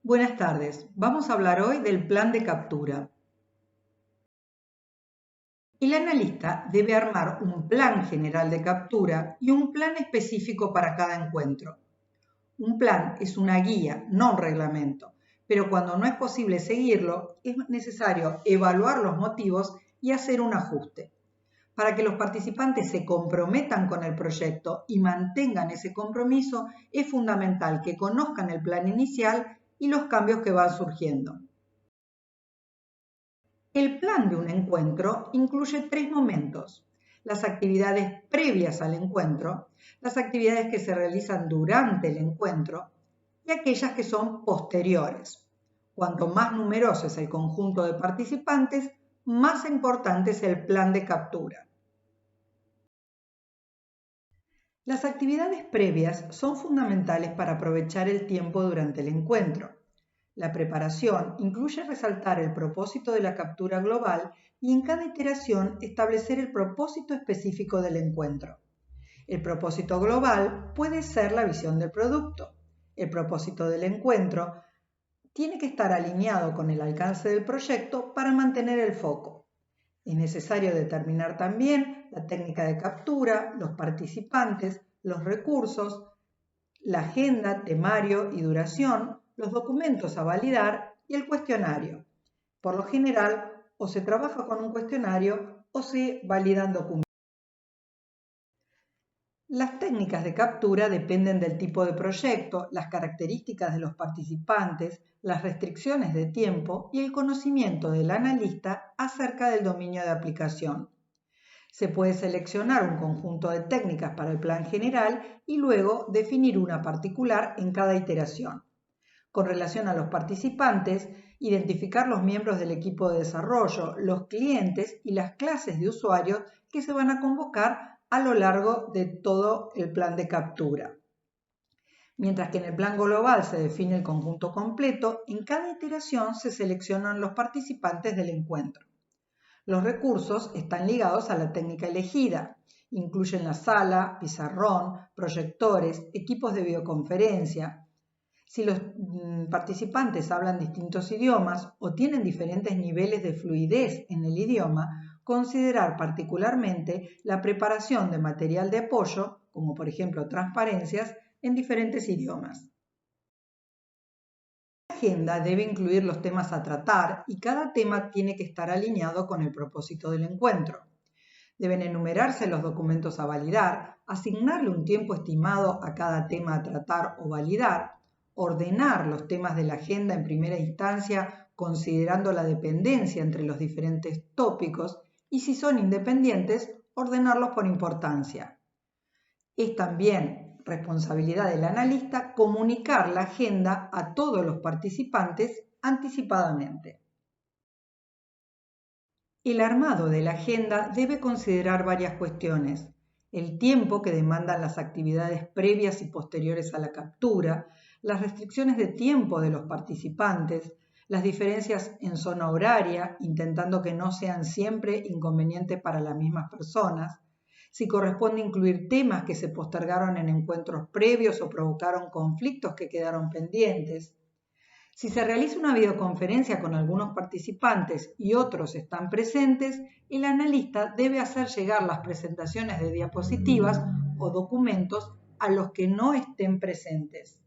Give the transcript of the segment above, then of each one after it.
Buenas tardes. Vamos a hablar hoy del plan de captura. El analista debe armar un plan general de captura y un plan específico para cada encuentro. Un plan es una guía, no un reglamento, pero cuando no es posible seguirlo, es necesario evaluar los motivos y hacer un ajuste. Para que los participantes se comprometan con el proyecto y mantengan ese compromiso, es fundamental que conozcan el plan inicial y los cambios que van surgiendo. El plan de un encuentro incluye 3 momentos: las actividades previas al encuentro, las actividades que se realizan durante el encuentro y aquellas que son posteriores. Cuanto más numeroso es el conjunto de participantes, más importante es el plan de captura. Las actividades previas son fundamentales para aprovechar el tiempo durante el encuentro. La preparación incluye resaltar el propósito de la captura global y en cada iteración establecer el propósito específico del encuentro. El propósito global puede ser la visión del producto. El propósito del encuentro tiene que estar alineado con el alcance del proyecto para mantener el foco. Es necesario determinar también la técnica de captura, los participantes, los recursos, la agenda, temario y duración, los documentos a validar y el cuestionario. Por lo general, o se trabaja con un cuestionario o se validan documentos. Las técnicas de captura dependen del tipo de proyecto, las características de los participantes, las restricciones de tiempo y el conocimiento del analista acerca del dominio de aplicación. Se puede seleccionar un conjunto de técnicas para el plan general y luego definir una particular en cada iteración. Con relación a los participantes, identificar los miembros del equipo de desarrollo, los clientes y las clases de usuarios que se van a convocar a lo largo de todo el plan de captura. Mientras que en el plan global se define el conjunto completo, en cada iteración se seleccionan los participantes del encuentro. Los recursos están ligados a la técnica elegida. Incluyen la sala, pizarrón, proyectores, equipos de videoconferencia. Si los participantes hablan distintos idiomas o tienen diferentes niveles de fluidez en el idioma, considerar particularmente la preparación de material de apoyo, como por ejemplo transparencias, en diferentes idiomas. La agenda debe incluir los temas a tratar y cada tema tiene que estar alineado con el propósito del encuentro. Deben enumerarse los documentos a validar, asignarle un tiempo estimado a cada tema a tratar o validar, ordenar los temas de la agenda en primera instancia considerando la dependencia entre los diferentes tópicos y si son independientes, ordenarlos por importancia. Es también responsabilidad del analista comunicar la agenda a todos los participantes anticipadamente. El armado de la agenda debe considerar varias cuestiones: el tiempo que demandan las actividades previas y posteriores a la captura, las restricciones de tiempo de los participantes, las diferencias en zona horaria, intentando que no sean siempre inconvenientes para las mismas personas, si corresponde incluir temas que se postergaron en encuentros previos o provocaron conflictos que quedaron pendientes. Si se realiza una videoconferencia con algunos participantes y otros están presentes, el analista debe hacer llegar las presentaciones de diapositivas o documentos a los que no estén presentes.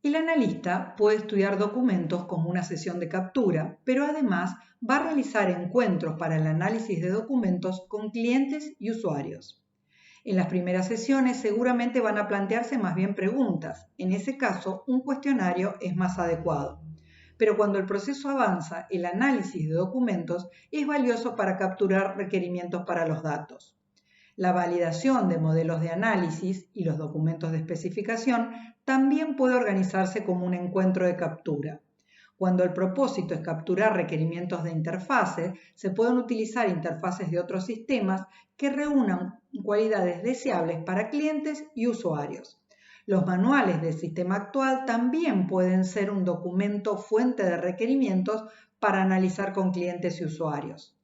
El analista puede estudiar documentos como una sesión de captura, pero además va a realizar encuentros para el análisis de documentos con clientes y usuarios. En las primeras sesiones seguramente van a plantearse más bien preguntas. En ese caso, un cuestionario es más adecuado. Pero cuando el proceso avanza, el análisis de documentos es valioso para capturar requerimientos para los datos. La validación de modelos de análisis y los documentos de especificación también puede organizarse como un encuentro de captura. Cuando el propósito es capturar requerimientos de interfaces, se pueden utilizar interfaces de otros sistemas que reúnan cualidades deseables para clientes y usuarios. Los manuales del sistema actual también pueden ser un documento fuente de requerimientos para analizar con clientes y usuarios.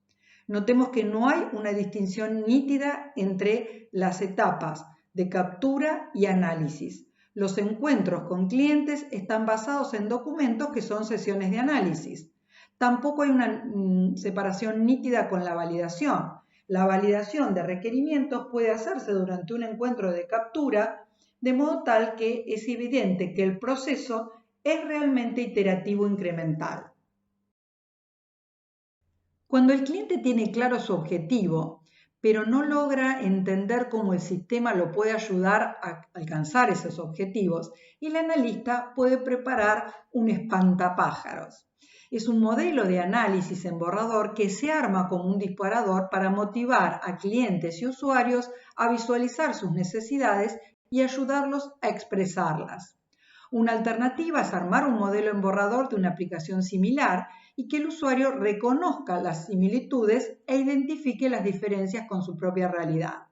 Notemos que no hay una distinción nítida entre las etapas de captura y análisis. Los encuentros con clientes están basados en documentos que son sesiones de análisis. Tampoco hay una separación nítida con la validación. La validación de requerimientos puede hacerse durante un encuentro de captura, de modo tal que es evidente que el proceso es realmente iterativo incremental. Cuando el cliente tiene claro su objetivo, pero no logra entender cómo el sistema lo puede ayudar a alcanzar esos objetivos, el analista puede preparar un espantapájaros. Es un modelo de análisis en borrador que se arma como un disparador para motivar a clientes y usuarios a visualizar sus necesidades y ayudarlos a expresarlas. Una alternativa es armar un modelo en borrador de una aplicación similar y que el usuario reconozca las similitudes e identifique las diferencias con su propia realidad.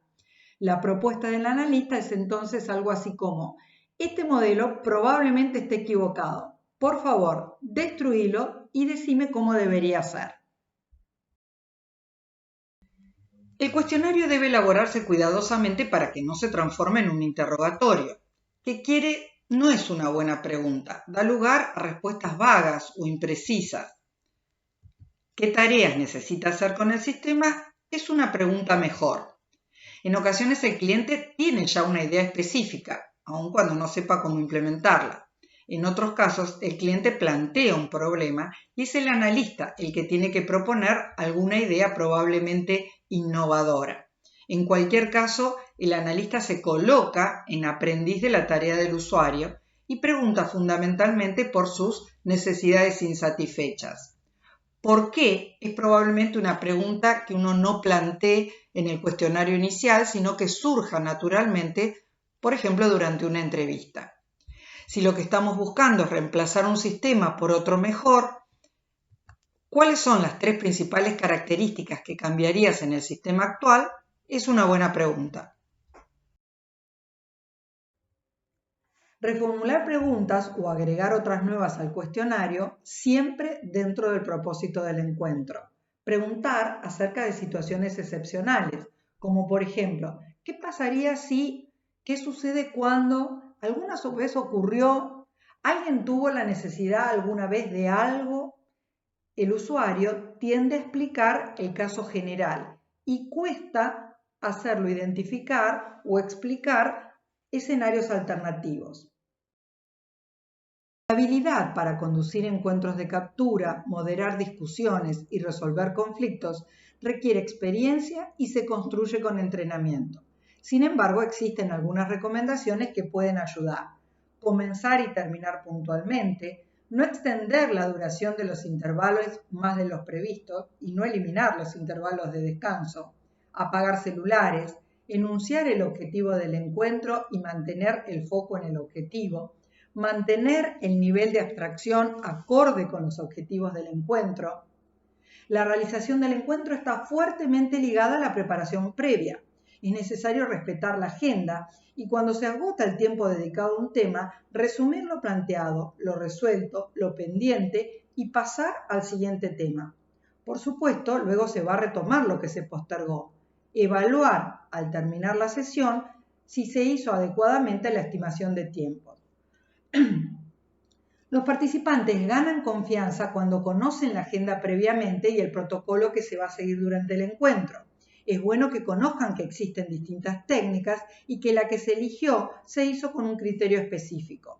La propuesta del analista es entonces algo así como: este modelo probablemente esté equivocado. Por favor, destruílo y decime cómo debería ser. El cuestionario debe elaborarse cuidadosamente para que no se transforme en un interrogatorio. ¿Qué quiere? No es una buena pregunta. Da lugar a respuestas vagas o imprecisas. ¿Qué tareas necesita hacer con el sistema? Es una pregunta mejor. En ocasiones el cliente tiene ya una idea específica, aun cuando no sepa cómo implementarla. En otros casos, el cliente plantea un problema y es el analista el que tiene que proponer alguna idea probablemente innovadora. En cualquier caso, el analista se coloca en aprendiz de la tarea del usuario y pregunta fundamentalmente por sus necesidades insatisfechas. ¿Por qué? Es probablemente una pregunta que uno no plantee en el cuestionario inicial, sino que surja naturalmente, por ejemplo, durante una entrevista. Si lo que estamos buscando es reemplazar un sistema por otro mejor, ¿cuáles son las 3 principales características que cambiarías en el sistema actual? Es una buena pregunta. Reformular preguntas o agregar otras nuevas al cuestionario siempre dentro del propósito del encuentro. Preguntar acerca de situaciones excepcionales, como por ejemplo, ¿qué pasaría si? ¿Qué sucede cuando? ¿Alguna vez ocurrió? ¿Alguien tuvo la necesidad alguna vez de algo? El usuario tiende a explicar el caso general y cuesta hacerlo identificar o explicar escenarios alternativos. La habilidad para conducir encuentros de captura, moderar discusiones y resolver conflictos requiere experiencia y se construye con entrenamiento. Sin embargo, existen algunas recomendaciones que pueden ayudar. Comenzar y terminar puntualmente, no extender la duración de los intervalos más de los previstos y no eliminar los intervalos de descanso, apagar celulares, enunciar el objetivo del encuentro y mantener el foco en el objetivo, mantener el nivel de abstracción acorde con los objetivos del encuentro. La realización del encuentro está fuertemente ligada a la preparación previa. Es necesario respetar la agenda y cuando se agota el tiempo dedicado a un tema, resumir lo planteado, lo resuelto, lo pendiente y pasar al siguiente tema. Por supuesto, luego se va a retomar lo que se postergó. Evaluar al terminar la sesión si se hizo adecuadamente la estimación de tiempos. Los participantes ganan confianza cuando conocen la agenda previamente y el protocolo que se va a seguir durante el encuentro. Es bueno que conozcan que existen distintas técnicas y que la que se eligió se hizo con un criterio específico.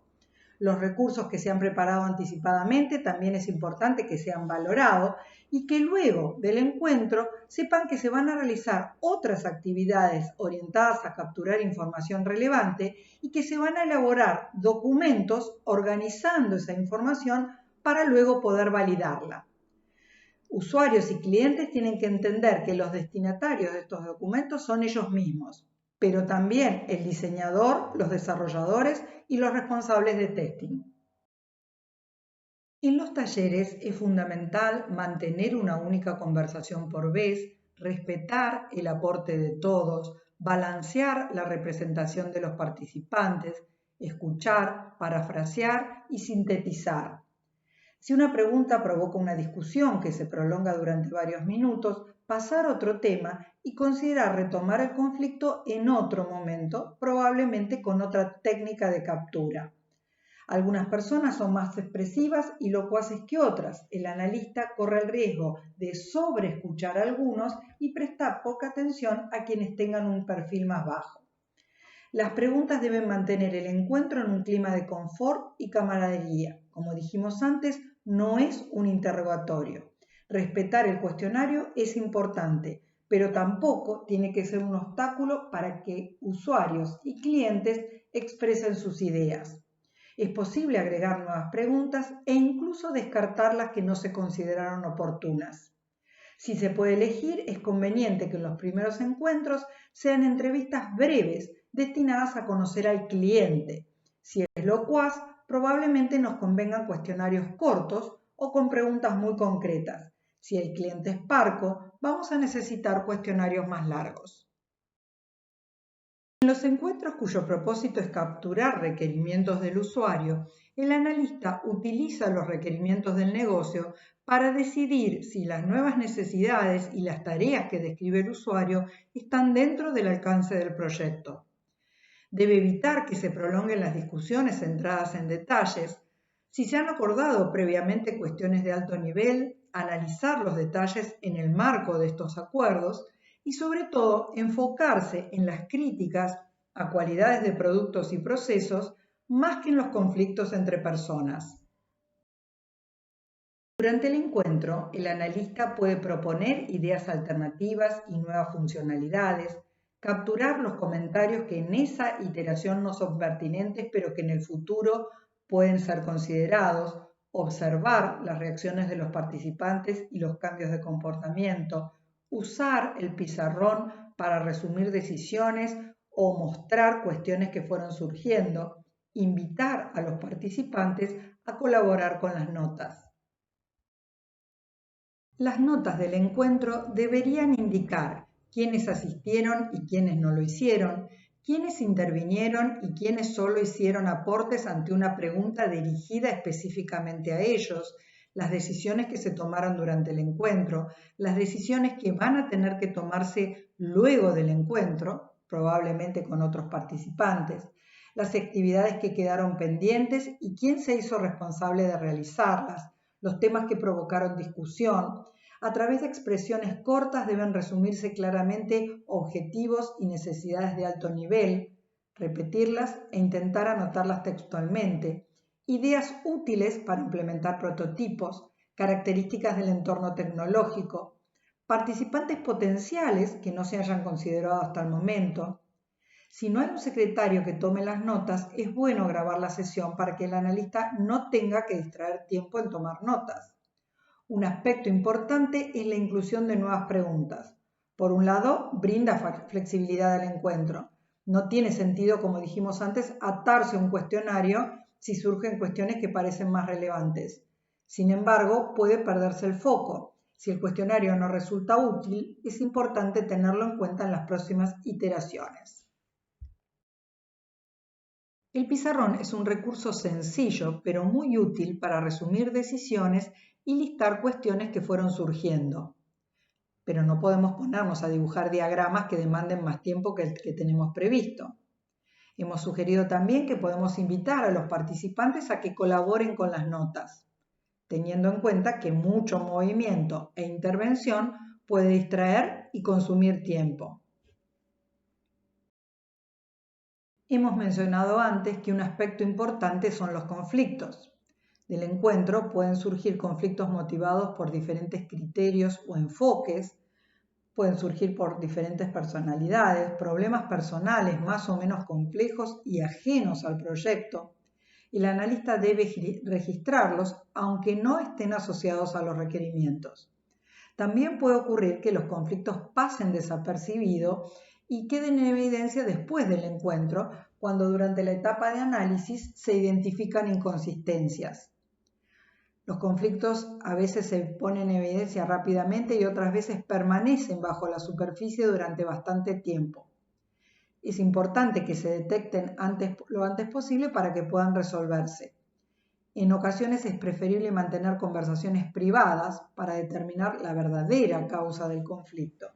Los recursos que se han preparado anticipadamente también es importante que sean valorados y que luego del encuentro sepan que se van a realizar otras actividades orientadas a capturar información relevante y que se van a elaborar documentos organizando esa información para luego poder validarla. Usuarios y clientes tienen que entender que los destinatarios de estos documentos son ellos mismos, pero también el diseñador, los desarrolladores y los responsables de testing. En los talleres es fundamental mantener una única conversación por vez, respetar el aporte de todos, balancear la representación de los participantes, escuchar, parafrasear y sintetizar. Si una pregunta provoca una discusión que se prolonga durante varios minutos, pasar a otro tema y considerar retomar el conflicto en otro momento, probablemente con otra técnica de captura. Algunas personas son más expresivas y locuaces que otras. El analista corre el riesgo de sobreescuchar a algunos y prestar poca atención a quienes tengan un perfil más bajo. Las preguntas deben mantener el encuentro en un clima de confort y camaradería. Como dijimos antes, no es un interrogatorio. Respetar el cuestionario es importante, pero tampoco tiene que ser un obstáculo para que usuarios y clientes expresen sus ideas. Es posible agregar nuevas preguntas e incluso descartar las que no se consideraron oportunas. Si se puede elegir, es conveniente que en los primeros encuentros sean entrevistas breves destinadas a conocer al cliente. Si es locuaz, probablemente nos convengan cuestionarios cortos o con preguntas muy concretas. Si el cliente es parco, vamos a necesitar cuestionarios más largos. En los encuentros cuyo propósito es capturar requerimientos del usuario, el analista utiliza los requerimientos del negocio para decidir si las nuevas necesidades y las tareas que describe el usuario están dentro del alcance del proyecto. Debe evitar que se prolonguen las discusiones centradas en detalles. Si se han acordado previamente cuestiones de alto nivel, analizar los detalles en el marco de estos acuerdos y sobre todo enfocarse en las críticas a cualidades de productos y procesos más que en los conflictos entre personas. Durante el encuentro, el analista puede proponer ideas alternativas y nuevas funcionalidades, capturar los comentarios que en esa iteración no son pertinentes pero que en el futuro pueden ser considerados, observar las reacciones de los participantes y los cambios de comportamiento, usar el pizarrón para resumir decisiones o mostrar cuestiones que fueron surgiendo, invitar a los participantes a colaborar con las notas. Las notas del encuentro deberían indicar quiénes asistieron y quiénes no lo hicieron, quiénes intervinieron y quiénes solo hicieron aportes ante una pregunta dirigida específicamente a ellos, las decisiones que se tomaron durante el encuentro, las decisiones que van a tener que tomarse luego del encuentro, probablemente con otros participantes, las actividades que quedaron pendientes y quién se hizo responsable de realizarlas, los temas que provocaron discusión. A través de expresiones cortas deben resumirse claramente objetivos y necesidades de alto nivel, repetirlas e intentar anotarlas textualmente, ideas útiles para implementar prototipos, características del entorno tecnológico, participantes potenciales que no se hayan considerado hasta el momento. Si no hay un secretario que tome las notas, es bueno grabar la sesión para que el analista no tenga que distraer tiempo en tomar notas. Un aspecto importante es la inclusión de nuevas preguntas. Por un lado, brinda flexibilidad al encuentro. No tiene sentido, como dijimos antes, atarse a un cuestionario si surgen cuestiones que parecen más relevantes. Sin embargo, puede perderse el foco. Si el cuestionario no resulta útil, es importante tenerlo en cuenta en las próximas iteraciones. El pizarrón es un recurso sencillo, pero muy útil para resumir decisiones y listar cuestiones que fueron surgiendo. Pero no podemos ponernos a dibujar diagramas que demanden más tiempo que el que tenemos previsto. Hemos sugerido también que podemos invitar a los participantes a que colaboren con las notas, teniendo en cuenta que mucho movimiento e intervención puede distraer y consumir tiempo. Hemos mencionado antes que un aspecto importante son los conflictos. Del encuentro pueden surgir conflictos motivados por diferentes criterios o enfoques, pueden surgir por diferentes personalidades, problemas personales más o menos complejos y ajenos al proyecto. El analista debe registrarlos aunque no estén asociados a los requerimientos. También puede ocurrir que los conflictos pasen desapercibidos y queden en evidencia después del encuentro, cuando durante la etapa de análisis se identifican inconsistencias. Los conflictos a veces se ponen en evidencia rápidamente y otras veces permanecen bajo la superficie durante bastante tiempo. Es importante que se detecten lo antes posible para que puedan resolverse. En ocasiones es preferible mantener conversaciones privadas para determinar la verdadera causa del conflicto.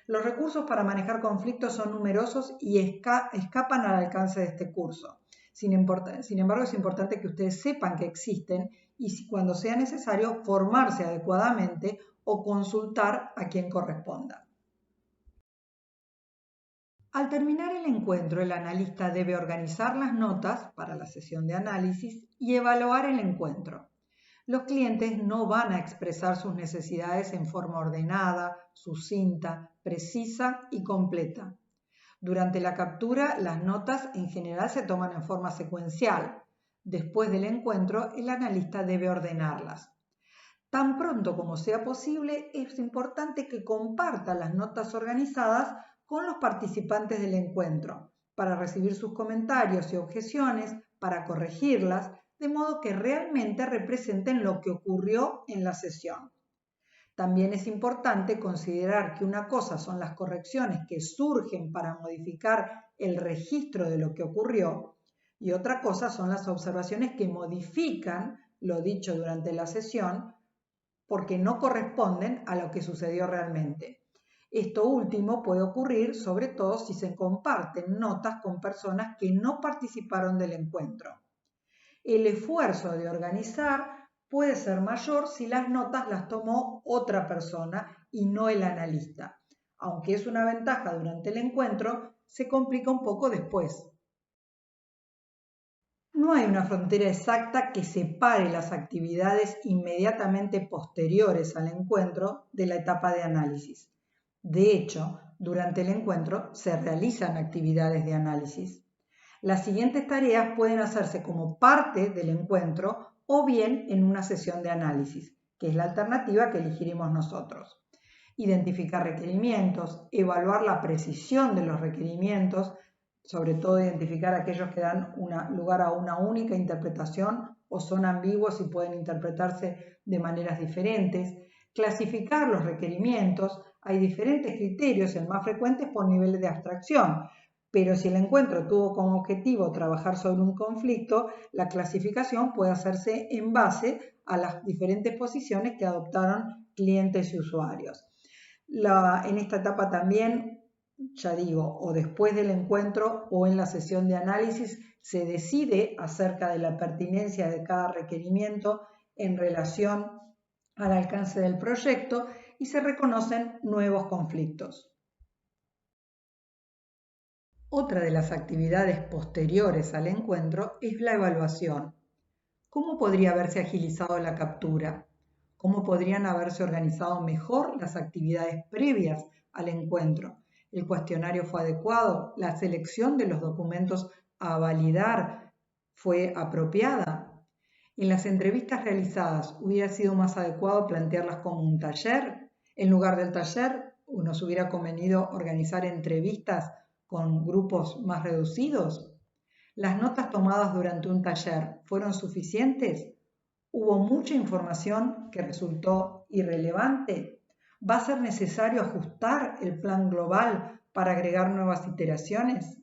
Los recursos para manejar conflictos son numerosos y escapan al alcance de este curso. Sin embargo, es importante que ustedes sepan que existen y cuando sea necesario formarse adecuadamente o consultar a quien corresponda. Al terminar el encuentro, el analista debe organizar las notas para la sesión de análisis y evaluar el encuentro. Los clientes no van a expresar sus necesidades en forma ordenada, sucinta, precisa y completa. Durante la captura, las notas en general se toman en forma secuencial. Después del encuentro, el analista debe ordenarlas. Tan pronto como sea posible, es importante que comparta las notas organizadas con los participantes del encuentro, para recibir sus comentarios y objeciones, para corregirlas, de modo que realmente representen lo que ocurrió en la sesión. También es importante considerar que una cosa son las correcciones que surgen para modificar el registro de lo que ocurrió y otra cosa son las observaciones que modifican lo dicho durante la sesión porque no corresponden a lo que sucedió realmente. Esto último puede ocurrir sobre todo si se comparten notas con personas que no participaron del encuentro. El esfuerzo de organizar puede ser mayor si las notas las tomó otra persona y no el analista. Aunque es una ventaja durante el encuentro, se complica un poco después. No hay una frontera exacta que separe las actividades inmediatamente posteriores al encuentro de la etapa de análisis. De hecho, durante el encuentro se realizan actividades de análisis. Las siguientes tareas pueden hacerse como parte del encuentro o bien en una sesión de análisis, que es la alternativa que elegiremos nosotros. Identificar requerimientos, evaluar la precisión de los requerimientos, sobre todo identificar aquellos que dan lugar a una única interpretación o son ambiguos y pueden interpretarse de maneras diferentes. Clasificar los requerimientos, hay diferentes criterios, el más frecuente es por niveles de abstracción, pero si el encuentro tuvo como objetivo trabajar sobre un conflicto, la clasificación puede hacerse en base a las diferentes posiciones que adoptaron clientes y usuarios. En esta etapa también, ya digo, o después del encuentro o en la sesión de análisis, se decide acerca de la pertinencia de cada requerimiento en relación al alcance del proyecto y se reconocen nuevos conflictos. Otra de las actividades posteriores al encuentro es la evaluación. ¿Cómo podría haberse agilizado la captura? ¿Cómo podrían haberse organizado mejor las actividades previas al encuentro? ¿El cuestionario fue adecuado? ¿La selección de los documentos a validar fue apropiada? ¿En las entrevistas realizadas hubiera sido más adecuado plantearlas como un taller? En lugar del taller, nos hubiera convenido organizar entrevistas con grupos más reducidos. ¿Las notas tomadas durante un taller fueron suficientes? ¿Hubo mucha información que resultó irrelevante? ¿Va a ser necesario ajustar el plan global para agregar nuevas iteraciones?